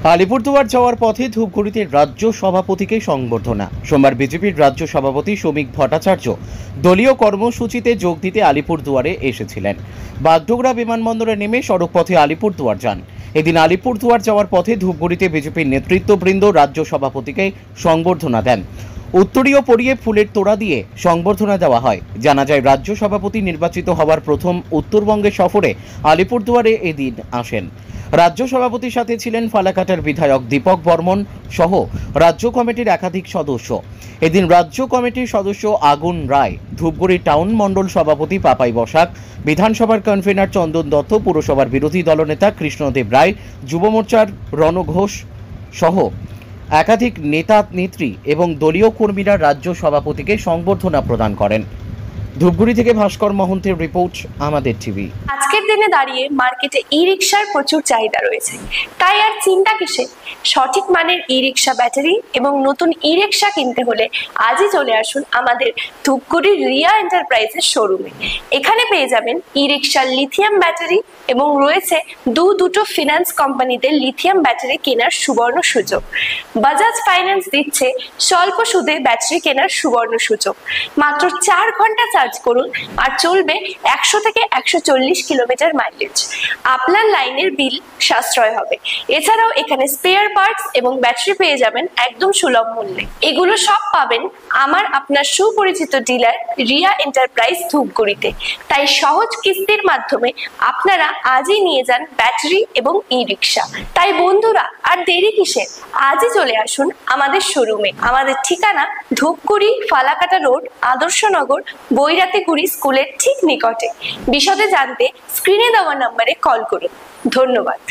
আলিপুরদুয়ার যাওয়ার পথে ধূপগুড়িতে রাজ্য সভাপতিকে সংবর্ধনা। সোমবার বিজেপির রাজ্য সভাপতি শ্রমিক ভট্টাচার্য দলীয় কর্মসূচিতে যোগ দিতে আলিপুরদুয়ারে এসেছিলেন। বাগডোগরা বিমানবন্দরে নেমে সড়কপথে আলিপুরদুয়ার যান। এদিন আলিপুরদুয়ার যাওয়ার পথে ধূপগুড়িতে বিজেপির নেতৃত্ববৃন্দ রাজ্য সভাপতিকে সংবর্ধনা দেন। উত্তরীয় পরিয়ে ফুলের তোড়া দিয়ে সংবর্ধনা দেওয়া হয়। জানা যায়, রাজ্য সভাপতি নির্বাচিত হওয়ার প্রথম উত্তরবঙ্গের সফরে আলিপুরদুয়ারে এদিন আসেন। রাজ্য সভাপতির সাথে ছিলেন ফালাকাটার বিধায়ক দীপক বর্মন সহ রাজ্য কমিটির একাধিক সদস্য। এদিন রাজ্য কমিটির সদস্য আগুন রায়, ধূপগুড়ি টাউন মণ্ডল সভাপতি পাপাই বসাক, বিধানসভার কনভেনার চন্দন দত্ত, পুরসভার বিরোধী দলনেতা কৃষ্ণদেব রায়, যুব মোর্চার রণ ঘোষ সহ একাধিক নেতা নেত্রী এবং দলীয় কর্মীরা রাজ্য সভাপতিকে সংবর্ধনা প্রদান করেন। ধূপগুড়ি থেকে ভাস্কর মহন্তের রিপোর্ট, আমাদের টিভি। আজকের দিনে দাঁড়িয়ে মার্কেটে ই রিক্সার প্রচুর চাহিদা রয়েছে, তাই আর চিন্তা কিসে? সঠিক মানের ই রিক্সা ব্যাটারি এবং নতুন ই রিক্সা কিনতে হলে আজই চলে আসুন আমাদের ধূপগুড়ির রিয়া এন্টারপ্রাইজের শোরুমে। এখানে পেয়ে যাবেন ই রিক্সার লিথিয়াম ব্যাটারি এবং রয়েছে দুটো ফিনান্স কোম্পানিতে লিথিয়াম ব্যাটারি কেনার সুবর্ণ সুযোগ। বাজাজ ফাইন্যান্স দিচ্ছে স্বল্প সুদে ব্যাটারি কেনার সুবর্ণ সুযোগ। মাত্র 4 ঘন্টা চার্জ করুন আর চলবে 100 থেকে 140 কিলোমিটার মাইলেজ। আপনার লাইনের বিল সাশ্রয় হবে। এছাড়াও এখানে স্পেয়ার পার্টস এবং ব্যাটারি পেয়ে যাবেন একদম সুলভ মূল্যে। এগুলো সব পাবেন আপনার সুপরিচিত ডিলার রিয়া এন্টারপ্রাইজ ধূপগুড়িতে। তাই সহজ কিস্তির মাধ্যমে আপনারা আজই নিয়ে যান ব্যাটারি এবং ই রিক্সা। তাই বন্ধুরা, আর দেরি কিসের? আজই চলে আসুন আমাদের শোরুমে। আমাদের ঠিকানা ধূপগুড়ি ফালাকাটা রোড, আদর্শনগর, বৈরাতিগুড়ি স্কুলের ঠিক নিকটে। বিশদে জানতে স্ক্রিনে দেওয়া নম্বরে কল করুন। ধন্যবাদ।